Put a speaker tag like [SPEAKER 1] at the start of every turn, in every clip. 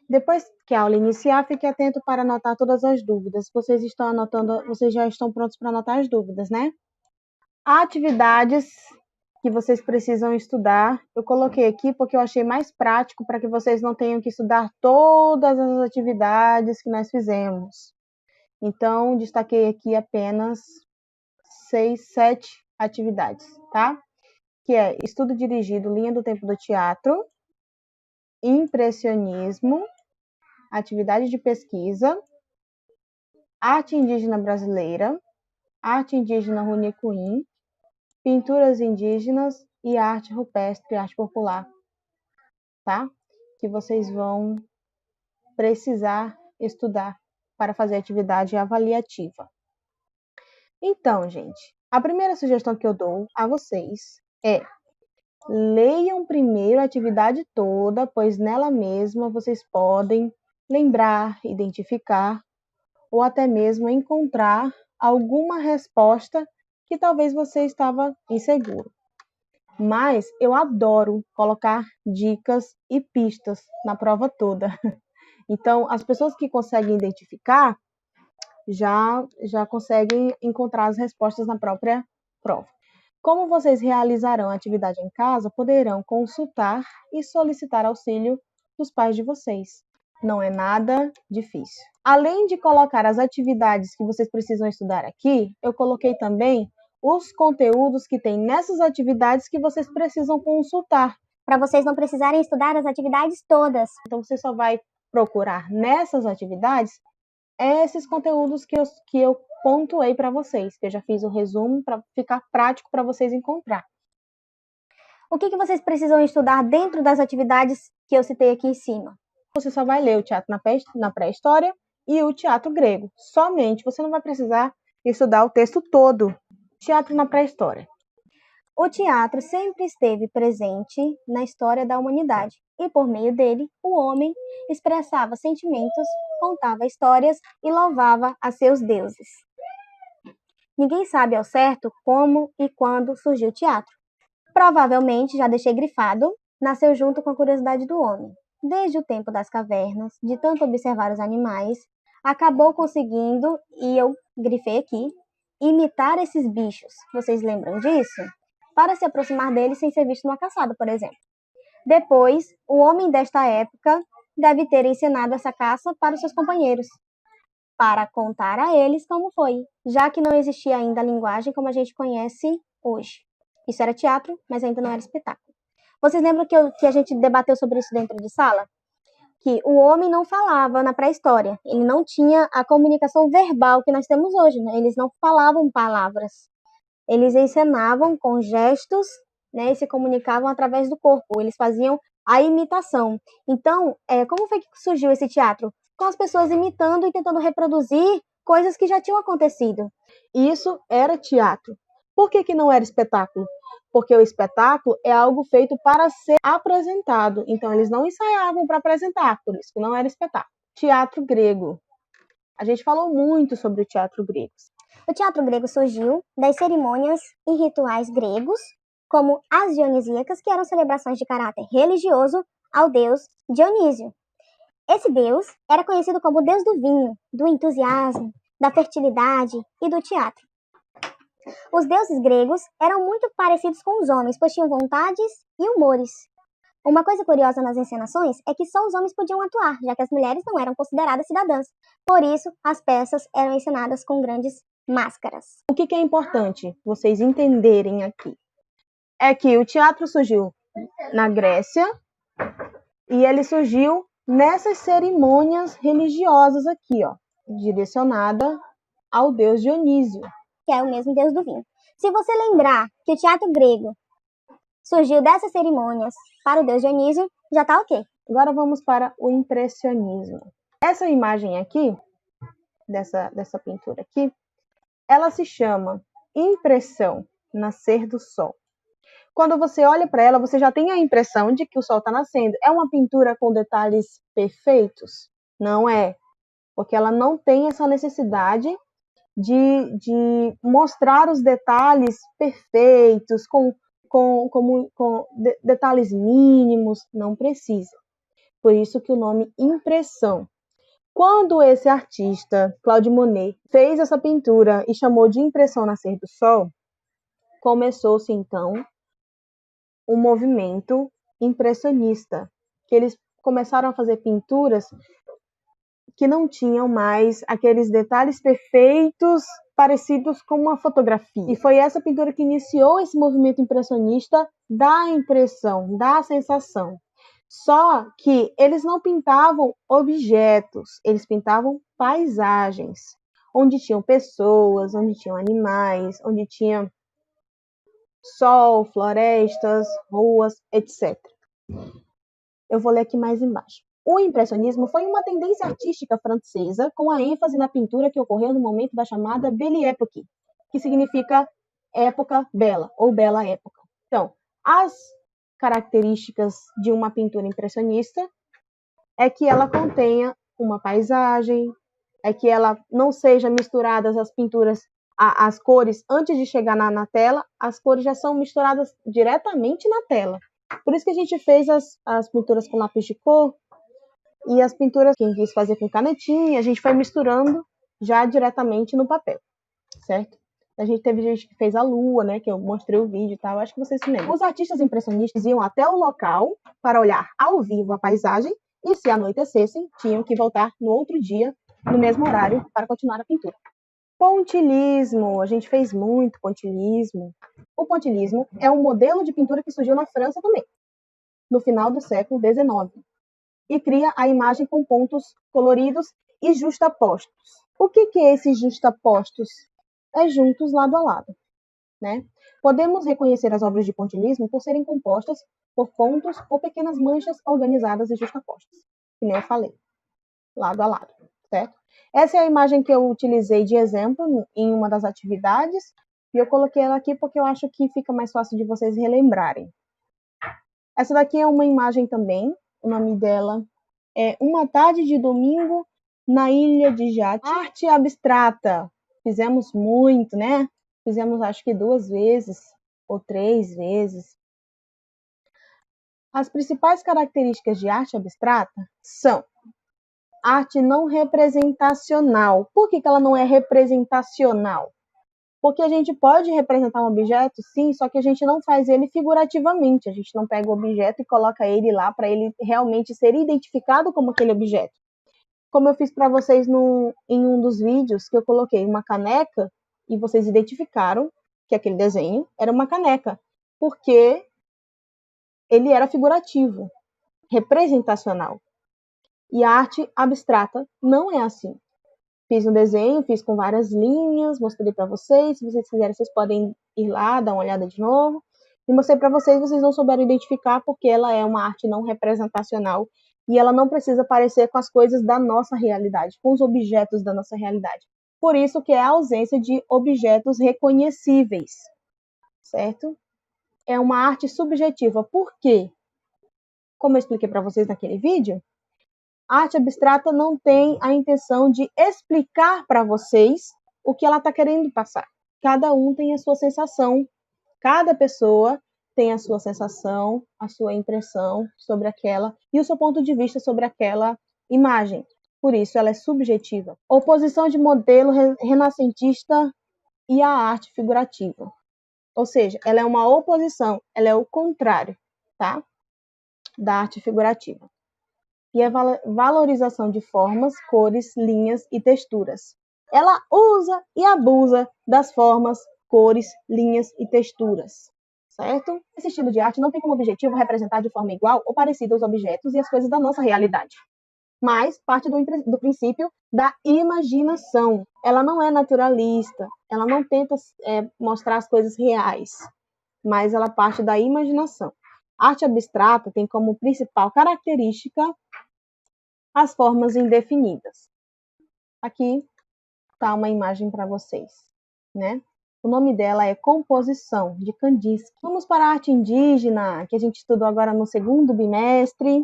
[SPEAKER 1] Depois que a aula iniciar, fique atento para anotar todas as dúvidas. Vocês estão anotando, vocês já estão prontos para anotar as dúvidas, né? Atividades que vocês precisam estudar, eu coloquei aqui porque eu achei mais prático para que vocês não tenham que estudar todas as atividades que nós fizemos. Então, destaquei aqui apenas 6, 7 atividades, tá? Que é estudo dirigido, linha do tempo do teatro, impressionismo, atividade de pesquisa, arte indígena brasileira, arte indígena Runicuim, pinturas indígenas e arte rupestre, arte popular, tá? Que vocês vão precisar estudar para fazer atividade avaliativa. Então, gente, a primeira sugestão que eu dou a vocês é: leiam primeiro a atividade toda, pois nela mesma vocês podem lembrar, identificar ou até mesmo encontrar alguma resposta que talvez você estava inseguro. Mas eu adoro colocar dicas e pistas na prova toda. Então, as pessoas que conseguem identificar já conseguem encontrar as respostas na própria prova. Como vocês realizarão a atividade em casa, poderão consultar e solicitar auxílio dos pais de vocês. Não é nada difícil. Além de colocar as atividades que vocês precisam estudar aqui, eu coloquei também os conteúdos que tem nessas atividades que vocês precisam consultar,
[SPEAKER 2] para vocês não precisarem estudar as atividades todas.
[SPEAKER 1] Então, você só vai procurar nessas atividades esses conteúdos que eu pontuei para vocês, que eu já fiz o resumo para ficar prático para vocês encontrar.
[SPEAKER 2] O que vocês precisam estudar dentro das atividades que eu citei aqui em cima?
[SPEAKER 1] Você só vai ler o teatro na pré-história e o teatro grego. Somente, você não vai precisar estudar o texto todo. Teatro na pré-história.
[SPEAKER 2] O teatro sempre esteve presente na história da humanidade e, por meio dele, o homem expressava sentimentos, contava histórias e louvava a seus deuses. Ninguém sabe ao certo como e quando surgiu o teatro. Provavelmente, já deixei grifado, nasceu junto com a curiosidade do homem. Desde o tempo das cavernas, de tanto observar os animais, acabou conseguindo, e eu grifei aqui, imitar esses bichos. Vocês lembram disso? Para se aproximar deles sem ser visto numa caçada, por exemplo. Depois, o homem desta época deve ter ensinado essa caça para os seus companheiros, para contar a eles como foi, já que não existia ainda a linguagem como a gente conhece hoje. Isso era teatro, mas ainda não era espetáculo. Vocês lembram que a gente debateu sobre isso dentro de sala? Que o homem não falava na pré-história, ele não tinha a comunicação verbal que nós temos hoje, né? Eles não falavam palavras. Eles encenavam com gestos, né, e se comunicavam através do corpo. Eles faziam a imitação. Então, como foi que surgiu esse teatro? Com as pessoas imitando e tentando reproduzir coisas que já tinham acontecido.
[SPEAKER 1] Isso era teatro. Por que não era espetáculo? Porque o espetáculo é algo feito para ser apresentado. Então, eles não ensaiavam para apresentar, por isso que não era espetáculo. Teatro grego. A gente falou muito sobre o teatro grego.
[SPEAKER 2] O teatro grego surgiu das cerimônias e rituais gregos, como as dionisíacas, que eram celebrações de caráter religioso ao deus Dionísio. Esse deus era conhecido como o deus do vinho, do entusiasmo, da fertilidade e do teatro. Os deuses gregos eram muito parecidos com os homens, pois tinham vontades e humores. Uma coisa curiosa nas encenações é que só os homens podiam atuar, já que as mulheres não eram consideradas cidadãs. Por isso, as peças eram encenadas com grandes máscaras.
[SPEAKER 1] O que é importante vocês entenderem aqui é que o teatro surgiu na Grécia e ele surgiu nessas cerimônias religiosas aqui, ó, direcionada ao deus Dionísio,
[SPEAKER 2] que é o mesmo deus do vinho. Se você lembrar que o teatro grego surgiu dessas cerimônias para o deus Dionísio, já tá ok.
[SPEAKER 1] Agora vamos para o impressionismo. Essa imagem aqui, dessa pintura aqui, ela se chama Impressão, Nascer do Sol. Quando você olha para ela, você já tem a impressão de que o sol está nascendo. É uma pintura com detalhes perfeitos? Não é, porque ela não tem essa necessidade de mostrar os detalhes perfeitos, com detalhes mínimos, não precisa. Por isso que o nome impressão. Quando esse artista, Claude Monet, fez essa pintura e chamou de Impressão Nascer do Sol, começou-se então um movimento impressionista, que eles começaram a fazer pinturas que não tinham mais aqueles detalhes perfeitos parecidos com uma fotografia. E foi essa pintura que iniciou esse movimento impressionista da impressão, da sensação. Só que eles não pintavam objetos, eles pintavam paisagens, onde tinham pessoas, onde tinham animais, onde tinha sol, florestas, ruas, etc. Eu vou ler aqui mais embaixo. O impressionismo foi uma tendência artística francesa com a ênfase na pintura que ocorreu no momento da chamada Belle Époque, que significa época bela ou bela época. Então, as características de uma pintura impressionista é que ela contenha uma paisagem, é que ela não seja misturadas as pinturas, as cores antes de chegar na tela, as cores já são misturadas diretamente na tela. Por isso que a gente fez as pinturas com lápis de cor e as pinturas, quem quis fazer com canetinha, a gente foi misturando já diretamente no papel, certo? A gente teve gente que fez a lua, né, que eu mostrei o vídeo e tal, acho que vocês se lembram. Os artistas impressionistas iam até o local para olhar ao vivo a paisagem e, se anoitecessem, tinham que voltar no outro dia, no mesmo horário, para continuar a pintura. Pontilhismo, a gente fez muito pontilhismo. O pontilhismo é um modelo de pintura que surgiu na França também, no final do século XIX, e cria a imagem com pontos coloridos e justapostos. O que é esses justapostos? É juntos lado a lado, né? Podemos reconhecer as obras de pontilhismo por serem compostas por pontos ou pequenas manchas organizadas e justapostas, que nem eu falei, lado a lado, certo? Essa é a imagem que eu utilizei de exemplo em uma das atividades, e eu coloquei ela aqui porque eu acho que fica mais fácil de vocês relembrarem. Essa daqui é uma imagem também, o nome dela é Uma Tarde de Domingo na Ilha de Jati. Arte abstrata. Fizemos muito, né? Fizemos acho que 2 vezes ou 3 vezes. As principais características de arte abstrata são arte não representacional. Por que ela não é representacional? Porque a gente pode representar um objeto, sim, só que a gente não faz ele figurativamente. A gente não pega o objeto e coloca ele lá para ele realmente ser identificado como aquele objeto. Como eu fiz para vocês em um dos vídeos, que eu coloquei uma caneca e vocês identificaram que aquele desenho era uma caneca, porque ele era figurativo, representacional. E a arte abstrata não é assim. Fiz um desenho, fiz com várias linhas, mostrei para vocês. Se vocês quiserem, vocês podem ir lá, dar uma olhada de novo. E mostrei para vocês, vocês não souberam identificar porque ela é uma arte não representacional e ela não precisa parecer com as coisas da nossa realidade, com os objetos da nossa realidade. Por isso que é a ausência de objetos reconhecíveis, certo? É uma arte subjetiva. Por quê? Como eu expliquei para vocês naquele vídeo, a arte abstrata não tem a intenção de explicar para vocês o que ela está querendo passar. Cada um tem a sua sensação, cada pessoa tem a sua sensação, a sua impressão sobre aquela e o seu ponto de vista sobre aquela imagem. Por isso, ela é subjetiva. Oposição de modelo renascentista e a arte figurativa. Ou seja, ela é uma oposição, ela é o contrário, tá? Da arte figurativa. E a valorização de formas, cores, linhas e texturas. Ela usa e abusa das formas, cores, linhas e texturas, certo? Esse estilo de arte não tem como objetivo representar de forma igual ou parecida os objetos e as coisas da nossa realidade, mas parte do princípio da imaginação. Ela não é naturalista, ela não tenta mostrar as coisas reais, mas ela parte da imaginação. A arte abstrata tem como principal característica as formas indefinidas. Aqui está uma imagem para vocês, né? O nome dela é Composição, de Kandinsky. Vamos para a arte indígena, que a gente estudou agora no segundo bimestre.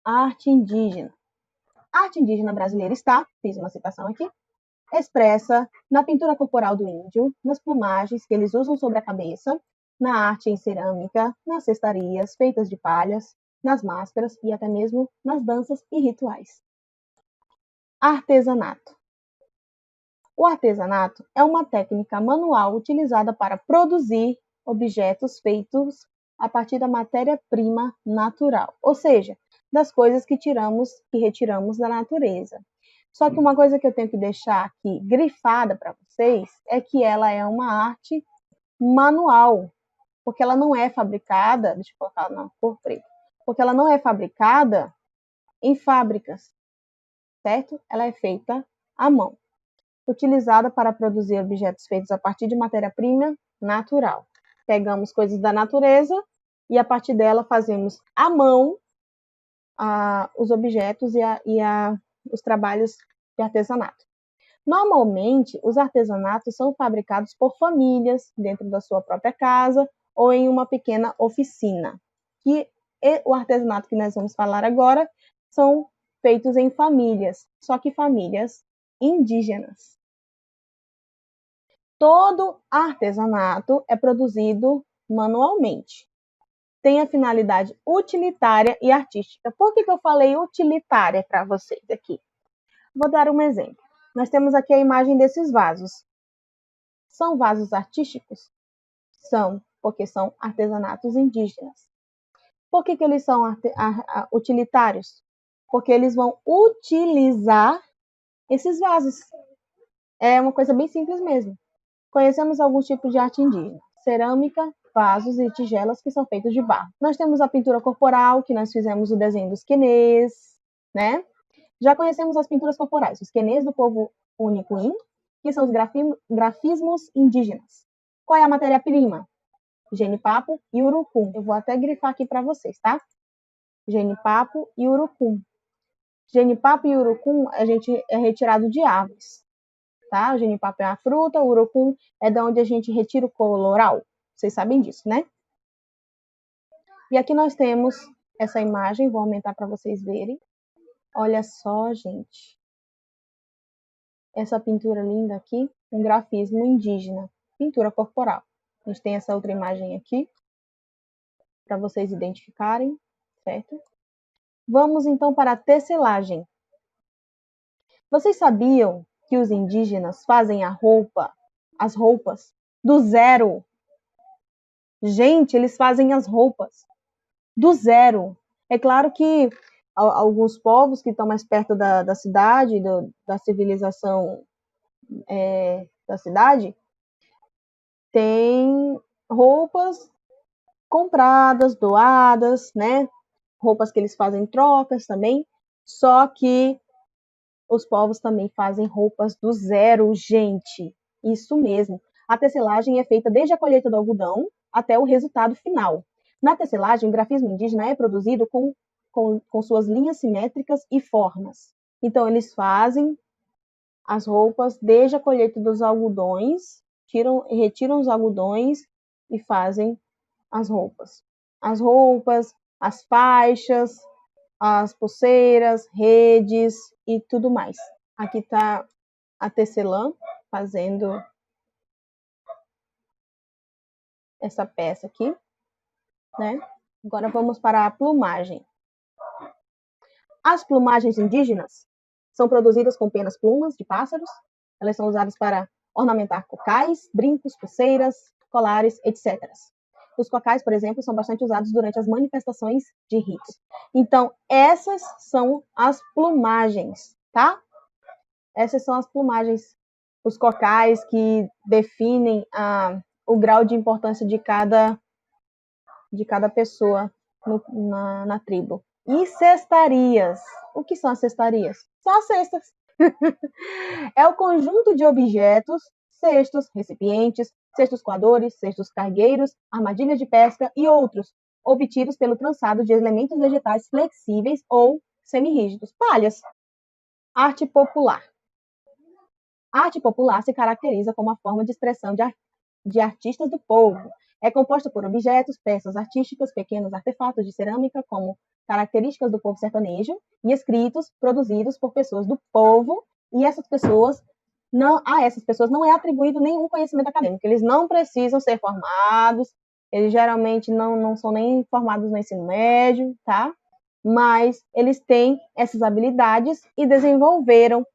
[SPEAKER 1] Arte indígena. A arte indígena brasileira está, fiz uma citação aqui, expressa na pintura corporal do índio, nas plumagens que eles usam sobre a cabeça, na arte em cerâmica, nas cestarias feitas de palhas, nas máscaras e até mesmo nas danças e rituais. Artesanato. O artesanato é uma técnica manual utilizada para produzir objetos feitos a partir da matéria-prima natural, ou seja, das coisas que retiramos da natureza. Só que uma coisa que eu tenho que deixar aqui grifada para vocês é que ela é uma arte manual, porque ela não é fabricada, deixa eu colocar na cor preta, porque ela não é fabricada em fábricas, certo? Ela é feita à mão, utilizada para produzir objetos feitos a partir de matéria-prima natural. Pegamos coisas da natureza e a partir dela fazemos à mão os objetos e os trabalhos de artesanato. Normalmente, os artesanatos são fabricados por famílias dentro da sua própria casa ou em uma pequena oficina. E o artesanato que nós vamos falar agora são feitos em famílias, só que famílias indígenas. Todo artesanato é produzido manualmente. Tem a finalidade utilitária e artística. Por que eu falei utilitária para vocês aqui? Vou dar um exemplo. Nós temos aqui a imagem desses vasos. São vasos artísticos? São, porque são artesanatos indígenas. Por que eles são utilitários? Porque eles vão utilizar esses vasos. É uma coisa bem simples mesmo. Conhecemos alguns tipos de arte indígena: cerâmica, vasos e tigelas que são feitos de barro. Nós temos a pintura corporal, que nós fizemos o desenho dos quenês, né? Já conhecemos as pinturas corporais, os quenês do povo Unicuim, que são os grafismos indígenas. Qual é a matéria-prima? Genipapo e urucum. Eu vou até grifar aqui para vocês, tá? Genipapo e urucum. Genipapo e urucum é retirado de árvores, tá? O genipapo é uma fruta, o urucum é de onde a gente retira o coloral. Vocês sabem disso, né? E aqui nós temos essa imagem, vou aumentar para vocês verem. Olha só, gente. Essa pintura linda aqui, um grafismo indígena, pintura corporal. A gente tem essa outra imagem aqui, para vocês identificarem, certo? Vamos então para a tecelagem. Vocês sabiam que os indígenas fazem as roupas, do zero? Gente, eles fazem as roupas do zero. É claro que alguns povos que estão mais perto da cidade, da civilização da cidade, têm roupas compradas, doadas, né? Roupas que eles fazem trocas também. Só que os povos também fazem roupas do zero, gente. Isso mesmo. A tecelagem é feita desde a colheita do algodão até o resultado final. Na tecelagem, o grafismo indígena é produzido com suas linhas simétricas e formas. Então, eles fazem as roupas desde a colheita dos algodões, retiram os algodões e fazem as roupas. As roupas, as faixas, as pulseiras, redes e tudo mais. Aqui está a tecelã fazendo essa peça aqui, né? Agora vamos para a plumagem. As plumagens indígenas são produzidas com penas plumas de pássaros. Elas são usadas para ornamentar cocais, brincos, pulseiras, colares, etc. Os cocais, por exemplo, são bastante usados durante as manifestações de ritos. Então, essas são as plumagens, tá? Essas são as plumagens, os cocais que definem o grau de importância de cada pessoa na tribo. E cestarias. O que são as cestarias? São as cestas. É o conjunto de objetos, cestos, recipientes, cestos coadores, cestos cargueiros, armadilhas de pesca e outros, obtidos pelo trançado de elementos vegetais flexíveis ou semirrígidos. Palhas. Arte popular. A arte popular se caracteriza como a forma de expressão de artistas do povo. É composta por objetos, peças artísticas, pequenos artefatos de cerâmica, como características do povo sertanejo, e escritos produzidos por pessoas do povo, e essas pessoas não é atribuído nenhum conhecimento acadêmico. Eles não precisam ser formados, Eles geralmente não são nem formados no ensino médio, tá? Mas eles têm essas habilidades e desenvolveram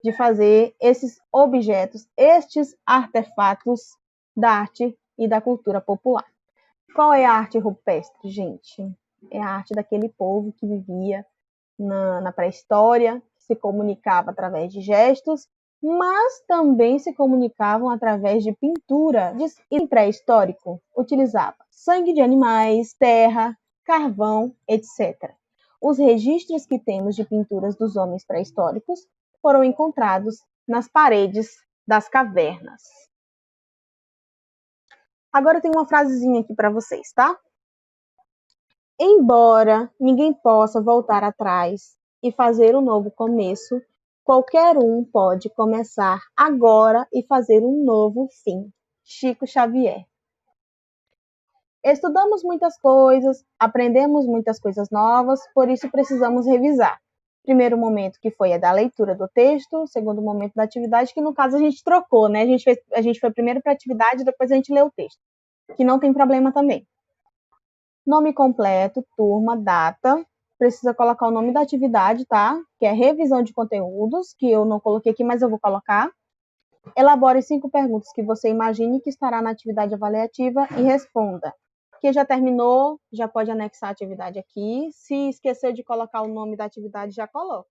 [SPEAKER 1] de fazer esses objetos, estes artefatos da arte e da cultura popular. Qual é a arte rupestre, gente? É a arte daquele povo que vivia na pré-história, que se comunicava através de gestos, mas também se comunicavam através de pintura. E pré-histórico utilizava sangue de animais, terra, carvão, etc. Os registros que temos de pinturas dos homens pré-históricos foram encontrados nas paredes das cavernas. Agora tem uma frasezinha aqui para vocês, tá? Embora ninguém possa voltar atrás e fazer um novo começo, qualquer um pode começar agora e fazer um novo fim. Chico Xavier. Estudamos muitas coisas, aprendemos muitas coisas novas, por isso precisamos revisar. Primeiro momento que foi a da leitura do texto, segundo momento da atividade, que no caso a gente trocou, né? A gente foi primeiro para a atividade, depois a gente leu o texto, que não tem problema também. Nome completo, turma, data. Precisa colocar o nome da atividade, tá? Que é revisão de conteúdos, que eu não coloquei aqui, mas eu vou colocar. Elabore 5 perguntas que você imagine que estará na atividade avaliativa e responda. Que já terminou, já pode anexar a atividade aqui. Se esqueceu de colocar o nome da atividade, já coloca.